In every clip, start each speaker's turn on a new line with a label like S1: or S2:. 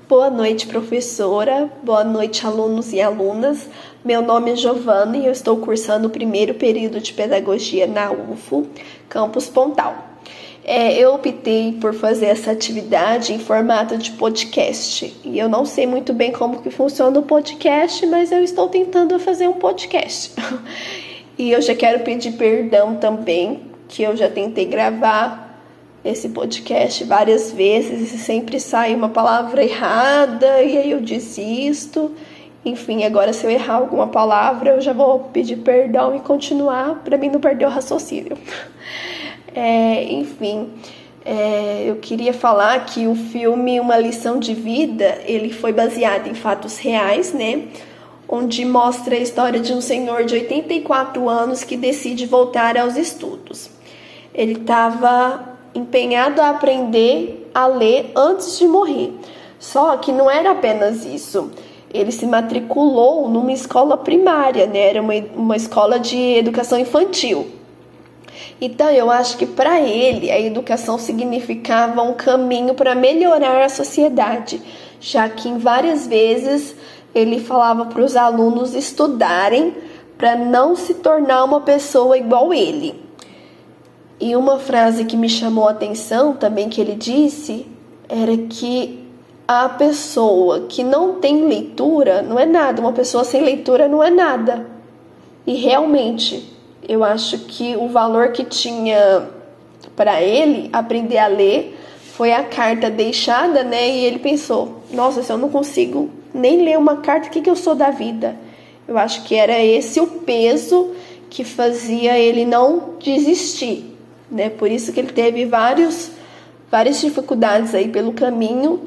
S1: Boa noite, professora. Boa noite, alunos e alunas. Meu nome é Giovana e eu estou cursando o primeiro período de Pedagogia na UFO, Campus Pontal. Eu optei por fazer essa atividade em formato de podcast. E eu não sei muito bem como que funciona o podcast, mas eu estou tentando fazer um podcast. E eu já quero pedir perdão também, que eu já tentei gravar esse podcast várias vezes e sempre sai uma palavra errada e aí eu desisto. Enfim, agora se eu errar alguma palavra eu já vou pedir perdão e continuar para mim não perder o raciocínio. Eu queria falar que o filme Uma Lição de Vida, ele foi baseado em fatos reais, né? Onde mostra a história de um senhor de 84 anos que decide voltar aos estudos. Ele estava empenhado a aprender a ler antes de morrer. Só que não era apenas isso. Ele se matriculou numa escola primária, né? Era uma escola de educação infantil. Então, eu acho que para ele a educação significava um caminho para melhorar a sociedade, já que em várias vezes ele falava para os alunos estudarem para não se tornar uma pessoa igual ele. E uma frase que me chamou a atenção também que ele disse era que a pessoa que não tem leitura não é nada, uma pessoa sem leitura não é nada. E realmente, eu acho que o valor que tinha para ele aprender a ler foi a carta deixada, né? E ele pensou, nossa, se eu não consigo nem ler uma carta, o que eu sou da vida? Eu acho que era esse o peso que fazia ele não desistir. Né? Por isso que ele teve várias dificuldades aí pelo caminho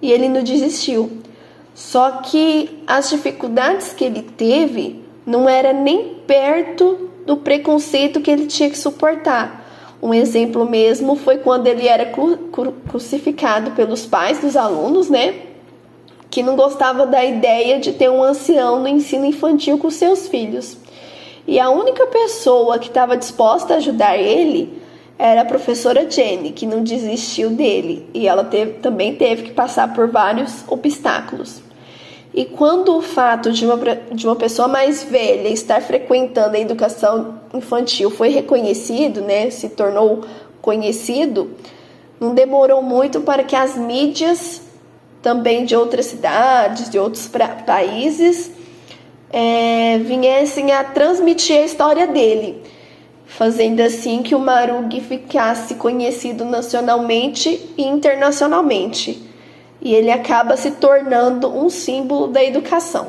S1: e ele não desistiu. Só que as dificuldades que ele teve não era nem perto do preconceito que ele tinha que suportar. Um exemplo mesmo foi quando ele era crucificado pelos pais dos alunos, né? Que não gostava da ideia de ter um ancião no ensino infantil com seus filhos. E a única pessoa que estava disposta a ajudar ele era a professora Jenny, que não desistiu dele. E ela também teve que passar por vários obstáculos. E quando o fato de uma pessoa mais velha estar frequentando a educação infantil foi reconhecido, né, se tornou conhecido, não demorou muito para que as mídias, também de outras cidades, de outros países, viessem a transmitir a história dele, fazendo assim que o Marughi ficasse conhecido nacionalmente e internacionalmente. E ele acaba se tornando um símbolo da educação.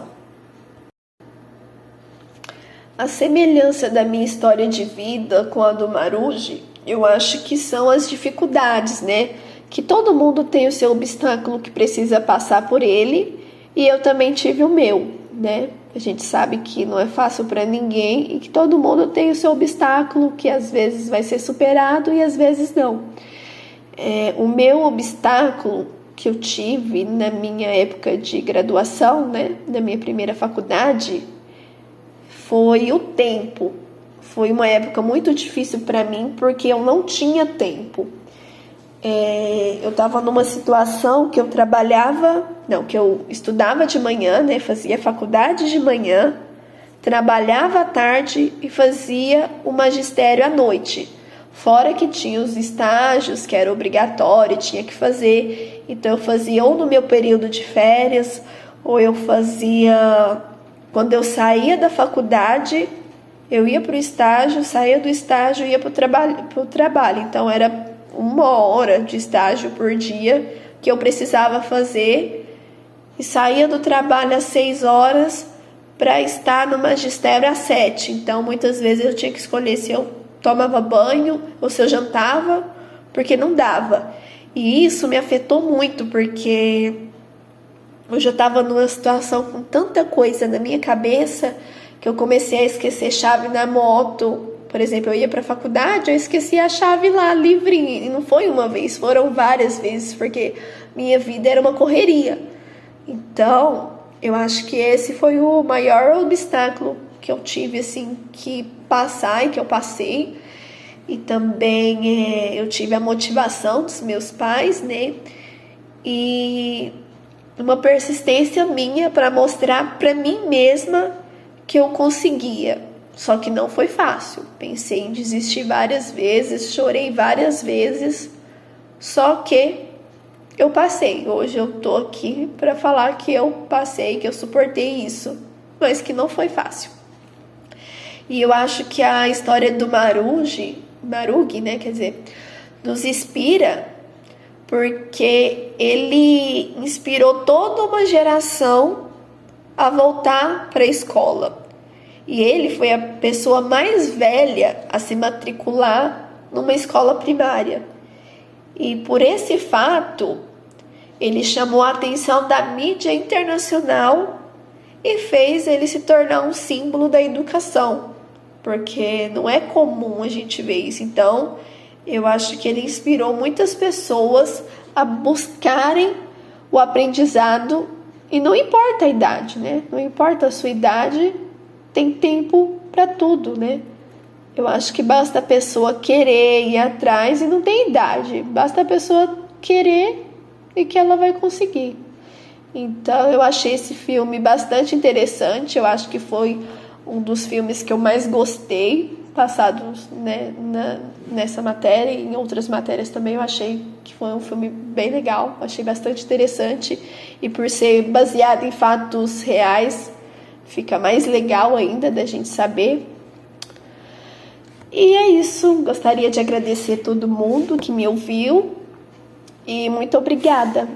S1: A semelhança da minha história de vida com a do Marughi, eu acho que são as dificuldades, né? Que todo mundo tem o seu obstáculo que precisa passar por ele, e eu também tive o meu, né? A gente sabe que não é fácil para ninguém e que todo mundo tem o seu obstáculo que às vezes vai ser superado e às vezes não. O meu obstáculo que eu tive na minha época de graduação, né, na minha primeira faculdade, foi o tempo. Foi uma época muito difícil para mim porque eu não tinha tempo. Eu estava numa situação que que eu estudava de manhã, né, fazia faculdade de manhã, trabalhava à tarde e fazia o magistério à noite. Fora que tinha os estágios, que era obrigatório, tinha que fazer. Então eu fazia ou no meu período de férias, ou eu fazia quando eu saía da faculdade, eu ia para o estágio, saía do estágio e ia para o trabalho. Então era 1 hora de estágio por dia que eu precisava fazer e saía do trabalho às 6 horas para estar no magistério às 7. Então muitas vezes eu tinha que escolher se eu tomava banho ou se eu jantava, porque não dava. E isso me afetou muito, porque eu já estava numa situação com tanta coisa na minha cabeça que eu comecei a esquecer chave na moto. Por exemplo, eu ia para a faculdade, eu esqueci a chave lá, livre. E não foi uma vez, foram várias vezes, porque minha vida era uma correria. Então, eu acho que esse foi o maior obstáculo que eu tive, assim, que passar e que eu passei. E também eu tive a motivação dos meus pais, né? E uma persistência minha para mostrar para mim mesma que eu conseguia. Só que não foi fácil. Pensei em desistir várias vezes, chorei várias vezes, só que eu passei. Hoje eu tô aqui para falar que eu passei, que eu suportei isso, mas que não foi fácil. E eu acho que a história do Marugi, né, quer dizer, nos inspira, porque ele inspirou toda uma geração a voltar para a escola. E ele foi a pessoa mais velha a se matricular numa escola primária. E por esse fato, ele chamou a atenção da mídia internacional e fez ele se tornar um símbolo da educação, porque não é comum a gente ver isso. Então, eu acho que ele inspirou muitas pessoas a buscarem o aprendizado, e não importa a idade, né? Não importa a sua idade, tem tempo para tudo, né? Eu acho que basta a pessoa querer ir atrás, e não tem idade. Basta a pessoa querer e que ela vai conseguir. Então, eu achei esse filme bastante interessante. Eu acho que foi um dos filmes que eu mais gostei, passados, né, nessa matéria e em outras matérias também. Eu achei que foi um filme bem legal, achei bastante interessante, e por ser baseado em fatos reais, fica mais legal ainda da gente saber. E é isso, gostaria de agradecer todo mundo que me ouviu, e muito obrigada.